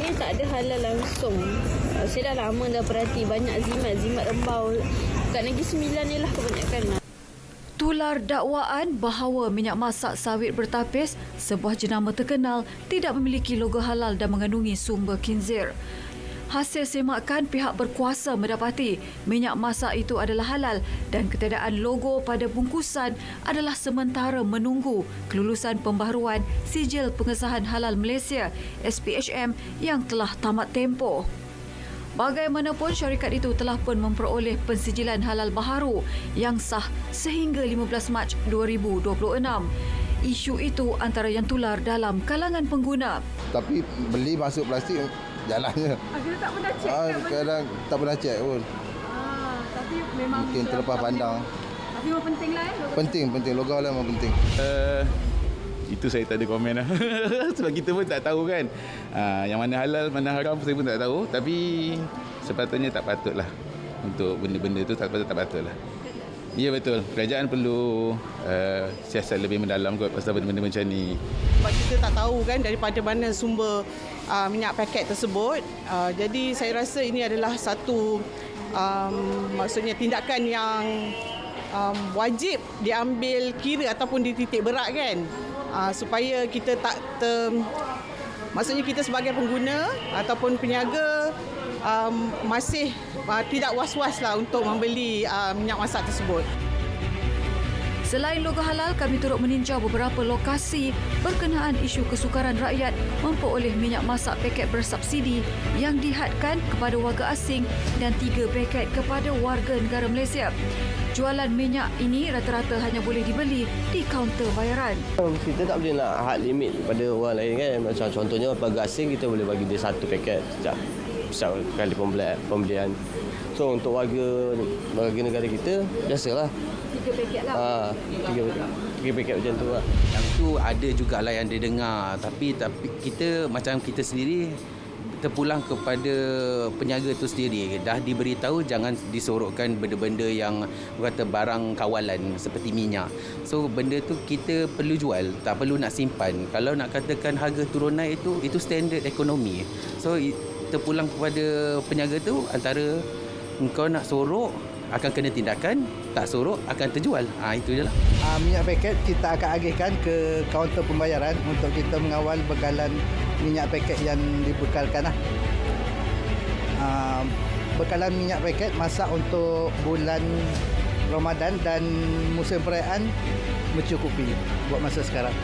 ni tak ada halal langsung. Saya dah lama dah perhati banyak zimat rembau. Kat Negeri Sembilan ni lah kebanyakan. Tular dakwaan bahawa minyak masak sawit bertapis, sebuah jenama terkenal, tidak memiliki logo halal dan mengandungi sumber khinzir. Hasil semakan, pihak berkuasa mendapati minyak masak itu adalah halal dan ketiadaan logo pada bungkusan adalah sementara menunggu kelulusan pembaharuan Sijil Pengesahan Halal Malaysia SPHM yang telah tamat tempoh. Bagaimanapun, syarikat itu telah pun memperoleh pensijilan halal baharu yang sah sehingga 15 Mac 2026. Isu itu antara yang tular dalam kalangan pengguna. Tapi beli masuk plastik jalannya. Akhirnya tak pernah cek Kadang tak pernah cek pun. Tapi memang Mungkin terlepas pandang. Tapi memang pentinglah Penting. Logo halal memang penting. Itu saya tak ada komen lah. Sebab kita pun tak tahu kan. Yang mana halal, mana haram saya pun tak tahu. Tapi sepatutnya tak patutlah. Untuk benda-benda tu tak patutlah. Ya betul. Kerajaan perlu siasat lebih mendalam kot pasal benda-benda macam ni. Sebab kita tak tahu kan daripada mana sumber minyak paket tersebut. Jadi saya rasa ini adalah satu maksudnya tindakan yang wajib diambil kira ataupun dititik berat kan. Supaya kita tak maksudnya kita sebagai pengguna ataupun peniaga masih tidak was-was lah untuk membeli minyak masak tersebut. Selain logo halal, kami turut meninjau beberapa lokasi berkenaan isu kesukaran rakyat memperoleh minyak masak paket bersubsidi yang dihadkan kepada warga asing dan 3 paket kepada warga negara Malaysia. Jualan minyak ini rata-rata hanya boleh dibeli di kaunter bayaran. Kita tak boleh nak had limit pada orang lain kan. Macam contohnya warga asing kita boleh bagi dia 1 paket setiap kali pembelian. So untuk warga negara kita biasalah 3 paket lah. 3 paket macam tu lah. Yang tu ada jugalah yang dia dengar. Tapi kita macam kita sendiri terpulang kepada peniaga itu sendiri. Dah diberitahu jangan disorokkan benda-benda yang kata barang kawalan seperti minyak. So benda tu kita perlu jual, tak perlu nak simpan. Kalau nak katakan harga turun naik itu standard ekonomi. So terpulang kepada peniaga tu antara engkau nak sorok akan kena tindakan, tak sorok akan terjual. Itu je lah. Minyak paket kita akan agihkan ke kaunter pembayaran untuk kita mengawal bekalan minyak paket yang dibekalkan. Bekalan minyak paket masak untuk bulan Ramadan dan musim perayaan mencukupi buat masa sekarang.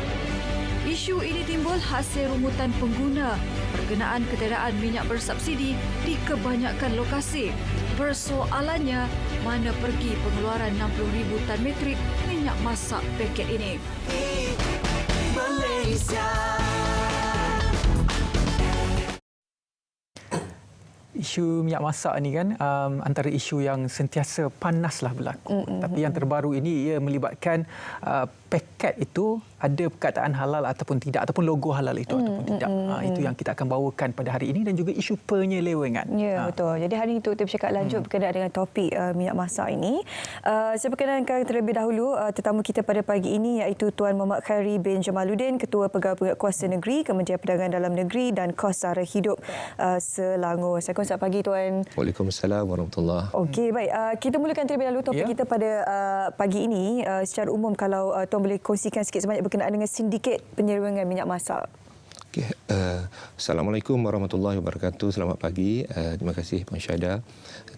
Isu ini timbul hasil rungutan pengguna berkenaan ketiadaan minyak bersubsidi di kebanyakan lokasi. Persoalannya, mana pergi pengeluaran 60,000 tan metrik minyak masak paket ini? Malaysia. Isu minyak masak ni kan antara isu yang sentiasa panaslah berlaku. Tapi yang terbaru ini ia melibatkan paket itu ada perkataan halal ataupun tidak, ataupun logo halal itu ataupun tidak. Itu yang kita akan bawakan pada hari ini, dan juga isu penyelewengan. Ya, betul. Jadi hari ini kita bercakap lanjut berkenaan dengan topik minyak masak ini. Saya perkenalkan terlebih dahulu tetamu kita pada pagi ini iaitu Tuan Muhammad Khairi bin Jamaluddin, Ketua Pegawai Penguat Kuasa Negeri, Kementerian Perdagangan Dalam Negeri dan Kos Sara Hidup Selangor. Assalamualaikum, selamat pagi Tuan. Waalaikumsalam warahmatullahi. Okey, baik. Kita mulakan terlebih dahulu topik kita pada pagi ini. Secara umum, kalau Tuan boleh kongsikan sikit sebanyak berkenaan dengan sindiket penyelewengan minyak masak. Okay. Assalamualaikum warahmatullahi wabarakatuh. Selamat pagi. Terima kasih Puan Syahda,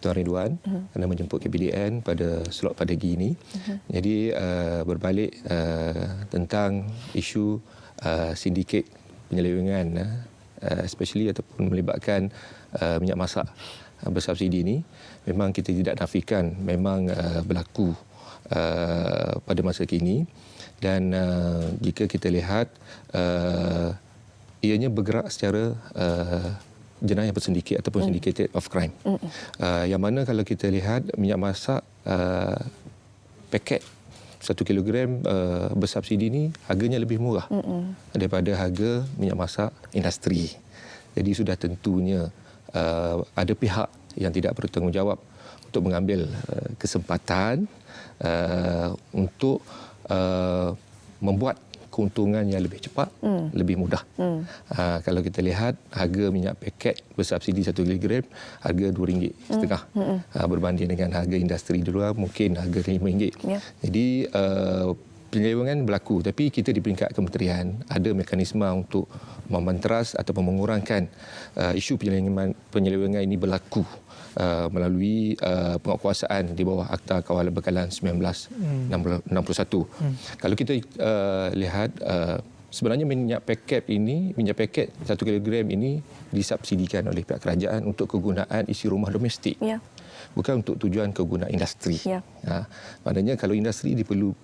Tuan Ridwan kerana menjemput KPDN pada slot pada pagi ini. Jadi berbalik tentang isu sindiket penyelewengan especially ataupun melibatkan minyak masak bersubsidi ini, memang kita tidak nafikan memang berlaku pada masa kini. Dan jika kita lihat ianya bergerak secara jenayah bersindiket ataupun syndicated of crime. Yang mana kalau kita lihat minyak masak paket 1 kilogram bersubsidi ini harganya lebih murah daripada harga minyak masak industri. Jadi sudah tentunya ada pihak yang tidak bertanggungjawab untuk mengambil kesempatan untuk membuat keuntungan yang lebih cepat, lebih mudah. Kalau kita lihat harga minyak paket bersubsidi 1 kg harga RM2.50 berbanding dengan harga industri di luar mungkin harga RM5. Jadi penyelewengan berlaku, tapi kita di peringkat kementerian ada mekanisme untuk memanteras atau mengurangkan isu penyelewengan ini berlaku melalui penguatkuasaan di bawah Akta Kawalan Bekalan 1961. Kalau kita lihat sebenarnya minyak paket 1 kg ini disubsidikan oleh pihak kerajaan untuk kegunaan isi rumah domestik. Bukan untuk tujuan kegunaan industri. Maknanya kalau industri dia perlu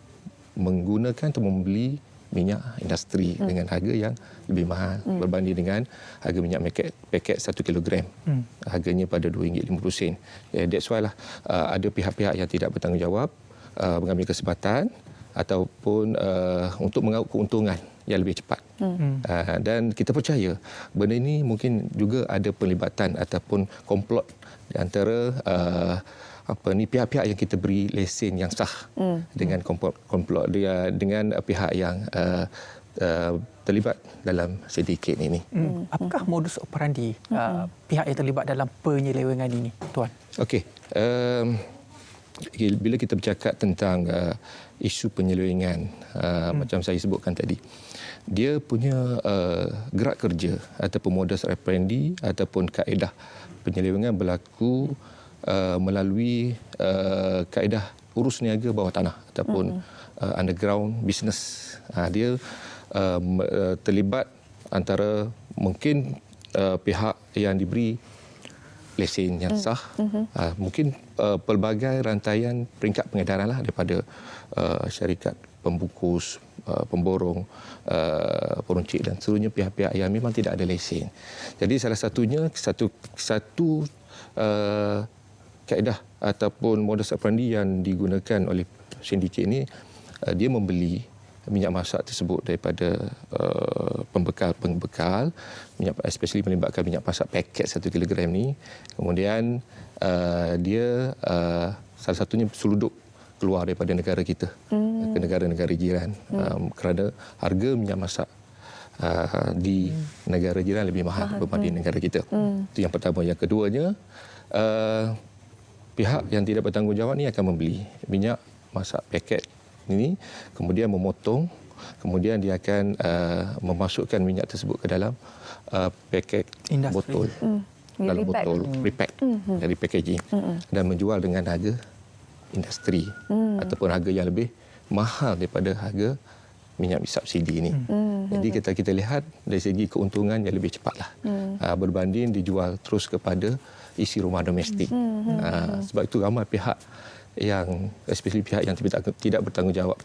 menggunakan atau membeli minyak industri dengan harga yang lebih mahal berbanding dengan harga minyak paket 1 kg. Harganya pada RM2.50. That's why lah ada pihak-pihak yang tidak bertanggungjawab mengambil kesempatan ataupun untuk mengaut keuntungan yang lebih cepat. Dan kita percaya benda ini mungkin juga ada pelibatan ataupun komplot di antara pihak-pihak yang kita beri lesen yang sah dengan komplot dia dengan pihak yang terlibat dalam sedikit ini. Apakah modus operandi pihak yang terlibat dalam penyelewengan ini, Tuan? Okey. Bila kita bercakap tentang isu penyelewengan macam saya sebutkan tadi, dia punya gerak kerja ataupun modus operandi ataupun kaedah penyelewengan berlaku melalui kaedah urus niaga bawah tanah ataupun underground business. Dia terlibat antara mungkin pihak yang diberi lesen yang sah, mungkin pelbagai rantaian peringkat pengedaran lah daripada syarikat pembungkus, pemborong, peruncit dan seluruhnya pihak-pihak yang memang tidak ada lesen. Jadi salah satunya satu kaedah ataupun modus operandi yang digunakan oleh sindiket ini, dia membeli minyak masak tersebut daripada pembekal minyak, especially melibatkan minyak masak paket 1 kg ni. Kemudian dia salah satunya seluduk keluar daripada negara kita ke negara-negara jiran kerana harga minyak masak di negara jiran lebih mahal berbanding negara kita. Itu yang pertama. Yang keduanya, pihak yang tidak bertanggungjawab ni akan membeli minyak masak paket ini, kemudian memotong, kemudian dia akan memasukkan minyak tersebut ke dalam paket botol, dalam botol prepack dari packaging dan menjual dengan harga industri ataupun harga yang lebih mahal daripada harga minyak subsidi ini. Jadi kita lihat dari segi keuntungan yang lebih cepatlah berbanding dijual terus kepada isi rumah domestik. Sebab itu ramai pihak yang, especially pihak yang tidak bertanggungjawab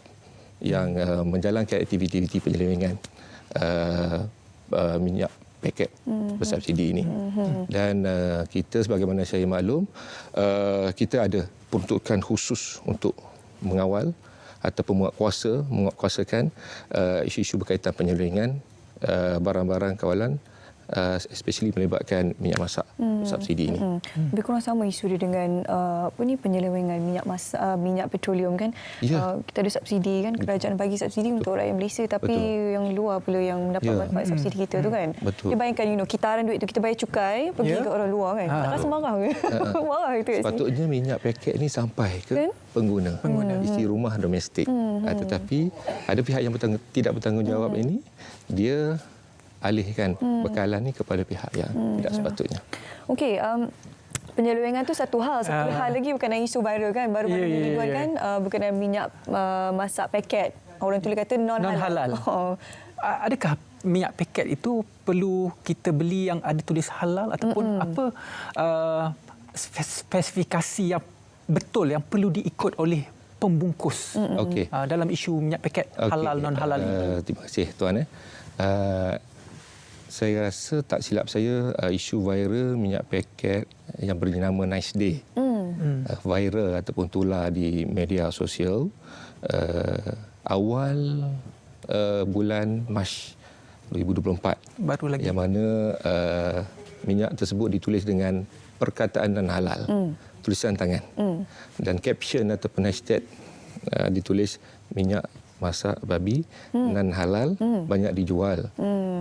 yang menjalankan aktiviti penyelewengan minyak paket bersubsidi ini. Dan kita sebagaimana saya maklum, kita ada peruntukan khusus untuk mengawal ataupun menguatkuasakan isu-isu berkaitan penyelewengan barang-barang kawalan, especially melibatkan minyak masak subsidi ini. Lebih kurang sama isu dia dengan penyelewengan minyak petroleum kan. Kita ada subsidi kan, kerajaan bagi subsidi untuk rakyat Malaysia, tapi yang luar pula yang mendapat manfaat subsidi kita tu kan. Dia bayangkan kitaran duit tu kita bayar cukai pergi ke orang luar kan. Tak rasa marah ke? Marah itu. Sepatutnya minyak paket ni sampai ke pengguna isi rumah domestik. Tetapi ada pihak yang tidak bertanggungjawab ini, dia alihkan bekalan ni kepada pihak yang tidak sepatutnya. Okey, penyelewengan tu satu hal. Satu hal lagi berkenaan isu viral kan, baru-baru ini kan, berkenaan minyak masak paket. Orang tu kata non-halal. Adakah minyak paket itu perlu kita beli yang ada tulis halal ataupun apa spesifikasi yang betul yang perlu diikut oleh pembungkus dalam isu minyak paket halal non-halal ini? Terima kasih Tuan. Saya rasa tak silap saya isu viral minyak paket yang bernama Nice Day viral ataupun tular di media sosial awal bulan Mac 2024 baru lagi, yang mana minyak tersebut ditulis dengan perkataan non-halal, tulisan tangan dan caption ataupun hashtag ditulis minyak masak babi non halal banyak dijual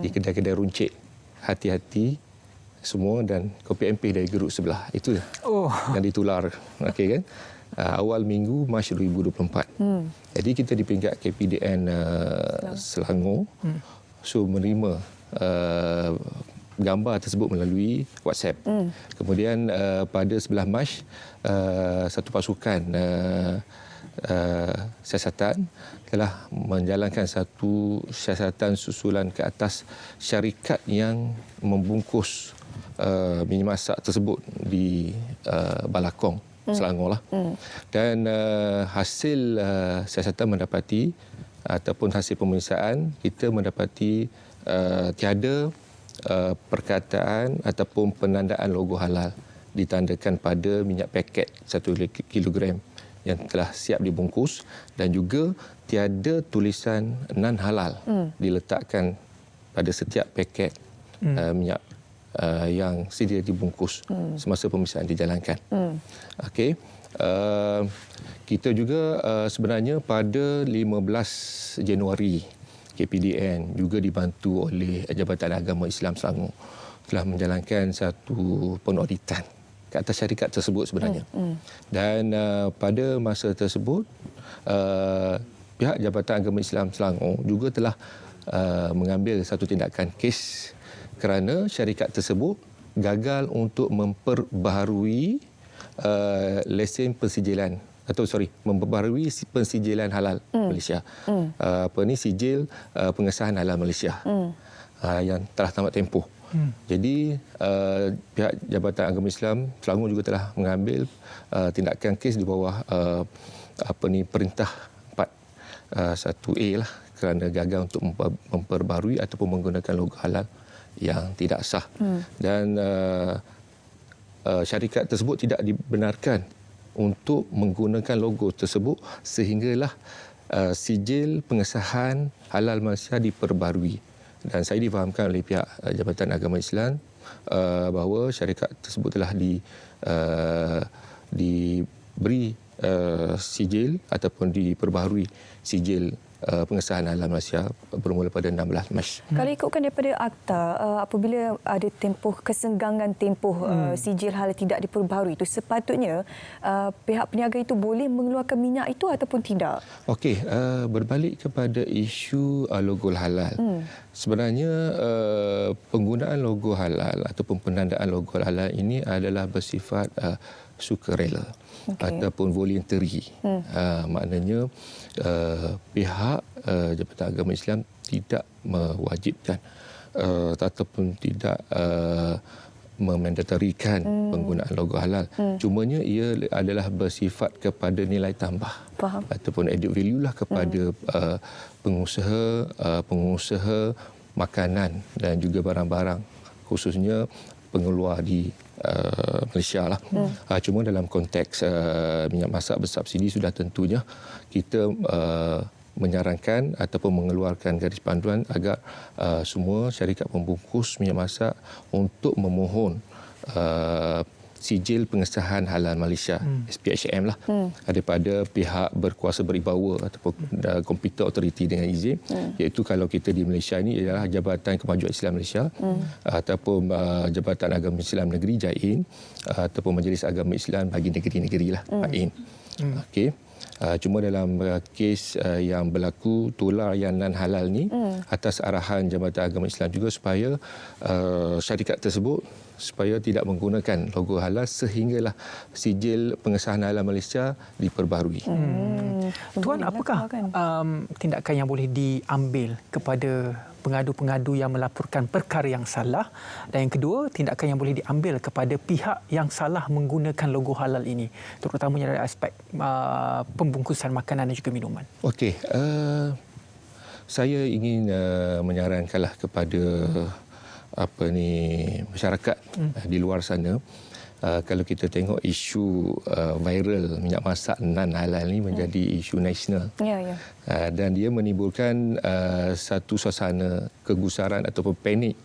di kedai-kedai runcit. Hati-hati semua, dan kopi MP dari geruk sebelah itu yang ditular. Okey kan? Awal minggu Mac 2024. Jadi kita di peringkat KPDN Selangor menerima gambar tersebut melalui WhatsApp. Kemudian pada 11 Mac satu pasukan siasatan telah menjalankan satu siasatan susulan ke atas syarikat yang membungkus minyak masak tersebut di Balakong, Selangor lah. Dan hasil siasatan mendapati ataupun hasil pemeriksaan kita mendapati tiada perkataan ataupun penandaan logo halal ditandakan pada minyak paket 1 kilogram yang telah siap dibungkus, dan juga tiada tulisan non halal diletakkan pada setiap paket minyak yang sedia dibungkus semasa pemeriksaan dijalankan. Okey. Kita juga sebenarnya pada 15 Januari KPDN juga dibantu oleh Jabatan Agama Islam Selangor telah menjalankan satu penauditan ke atas syarikat tersebut sebenarnya. Dan pada masa tersebut pihak Jabatan Agama Islam Selangor juga telah mengambil satu tindakan kes kerana syarikat tersebut gagal untuk memperbaharui lesen pensijilan memperbaharui pensijilan halal Malaysia. Sijil pengesahan halal Malaysia yang telah tamat tempoh. Jadi pihak Jabatan Agama Islam Selangor juga telah mengambil tindakan kes di bawah perintah 41A lah, kerana gagal untuk memperbaharui ataupun menggunakan logo halal yang tidak sah. Dan syarikat tersebut tidak dibenarkan untuk menggunakan logo tersebut sehinggalah sijil pengesahan halal Malaysia diperbarui. Dan saya difahamkan oleh pihak Jabatan Agama Islam bahawa syarikat tersebut telah diberi sijil ataupun diperbaharui sijil pengesahan halal Malaysia bermula pada 16 Mac. Kalau ikutkan daripada akta, apabila ada tempoh kesenggangan tempoh sijil halal tidak diperbaharui itu, sepatutnya pihak peniaga itu boleh mengeluarkan minyak itu ataupun tidak? Okey, berbalik kepada isu logo halal. Sebenarnya penggunaan logo halal ataupun penandaan logo halal ini adalah bersifat sukarela ataupun voluntary. Maknanya pihak Jabatan Agama Islam tidak mewajibkan ataupun tidak memandatorikan penggunaan logo halal. Cumanya ia adalah bersifat kepada nilai tambah ataupun added value lah kepada pengusaha makanan dan juga barang-barang, khususnya pengeluar di Malaysia lah. Cuma dalam konteks minyak masak bersubsidi sudah tentunya kita menyarankan ataupun mengeluarkan garis panduan agar semua syarikat pembungkus minyak masak untuk memohon sijil pengesahan halal Malaysia, SPHM lah, daripada pihak berkuasa beribawa ataupun Computer Authority dengan izin, iaitu kalau kita di Malaysia ini ialah Jabatan Kemajuan Islam Malaysia ataupun Jabatan Agama Islam Negeri JAIN ataupun Majlis Agama Islam bagi negeri-negeri lah, MAIN. Okey. Cuma dalam kes yang berlaku tular yang non halal ni, atas arahan Jabatan Agama Islam juga supaya syarikat tersebut supaya tidak menggunakan logo halal sehinggalah sijil pengesahan halal Malaysia diperbaharui. Tuan, apakah tindakan yang boleh diambil kepada pengadu-pengadu yang melaporkan perkara yang salah, dan yang kedua, tindakan yang boleh diambil kepada pihak yang salah menggunakan logo halal ini, terutamanya dari aspek pembungkusan makanan dan juga minuman? Okey, saya ingin menyarankanlah kepada masyarakat di luar sana, kalau kita tengok isu viral minyak masak non halal ini menjadi isu nasional. Dan dia menimbulkan satu suasana kegusaran ataupun panik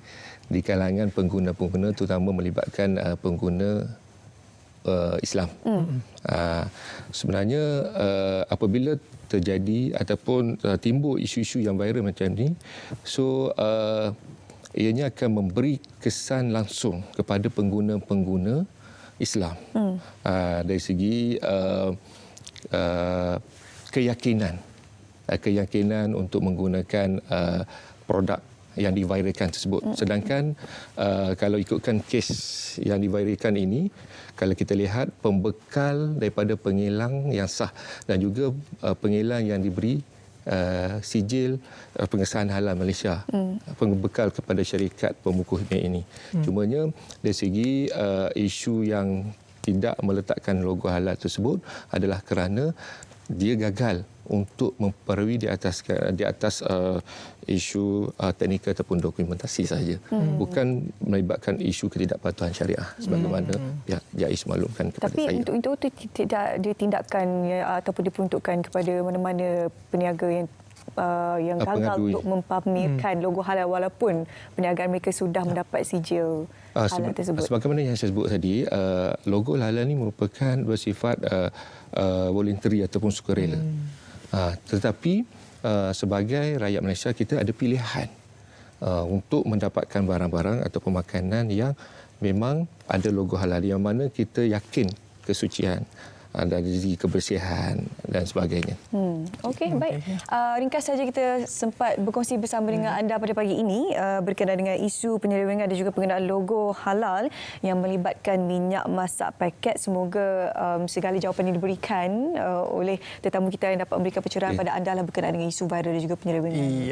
di kalangan pengguna-pengguna, terutama melibatkan pengguna Islam. Sebenarnya apabila terjadi ataupun timbul isu-isu yang viral macam ni, so ianya akan memberi kesan langsung kepada pengguna-pengguna Islam dari segi keyakinan untuk menggunakan produk yang diviralkan tersebut. Sedangkan kalau ikutkan kes yang diviralkan ini, kalau kita lihat pembekal daripada pengelang yang sah dan juga pengelang yang diberi sijil pengesahan halal Malaysia, pembekal kepada syarikat pemukuh ini. Cumanya dari segi isu yang tidak meletakkan logo halal tersebut adalah kerana dia gagal untuk memperbarui di atas isu teknikal ataupun dokumentasi saja, bukan melibatkan isu ketidakpatuhan syariah sebagaimana pihak JAIS maklumkan kepada Tapi saya. Tapi untuk itu tidak ada tindakan ataupun diperuntukkan kepada mana-mana peniaga yang gagal untuk mempamerkan logo halal walaupun perniagaan mereka sudah mendapat sijil halal tersebut. Sebagaimana yang saya sebut tadi, logo halal ini merupakan bersifat voluntary ataupun sukarela. Tetapi sebagai rakyat Malaysia kita ada pilihan untuk mendapatkan barang-barang ataupun makanan yang memang ada logo halal, yang mana kita yakin kesucian dari segi kebersihan dan sebagainya. Okey, baik. Ringkas saja kita sempat berkongsi bersama dengan anda pada pagi ini berkenaan dengan isu penyelewengan dan juga penggunaan logo halal yang melibatkan minyak masak paket. Semoga segala jawapan yang diberikan oleh tetamu kita yang dapat memberikan pencerahan pada anda lah berkenaan dengan isu viral dan juga penyelewengan.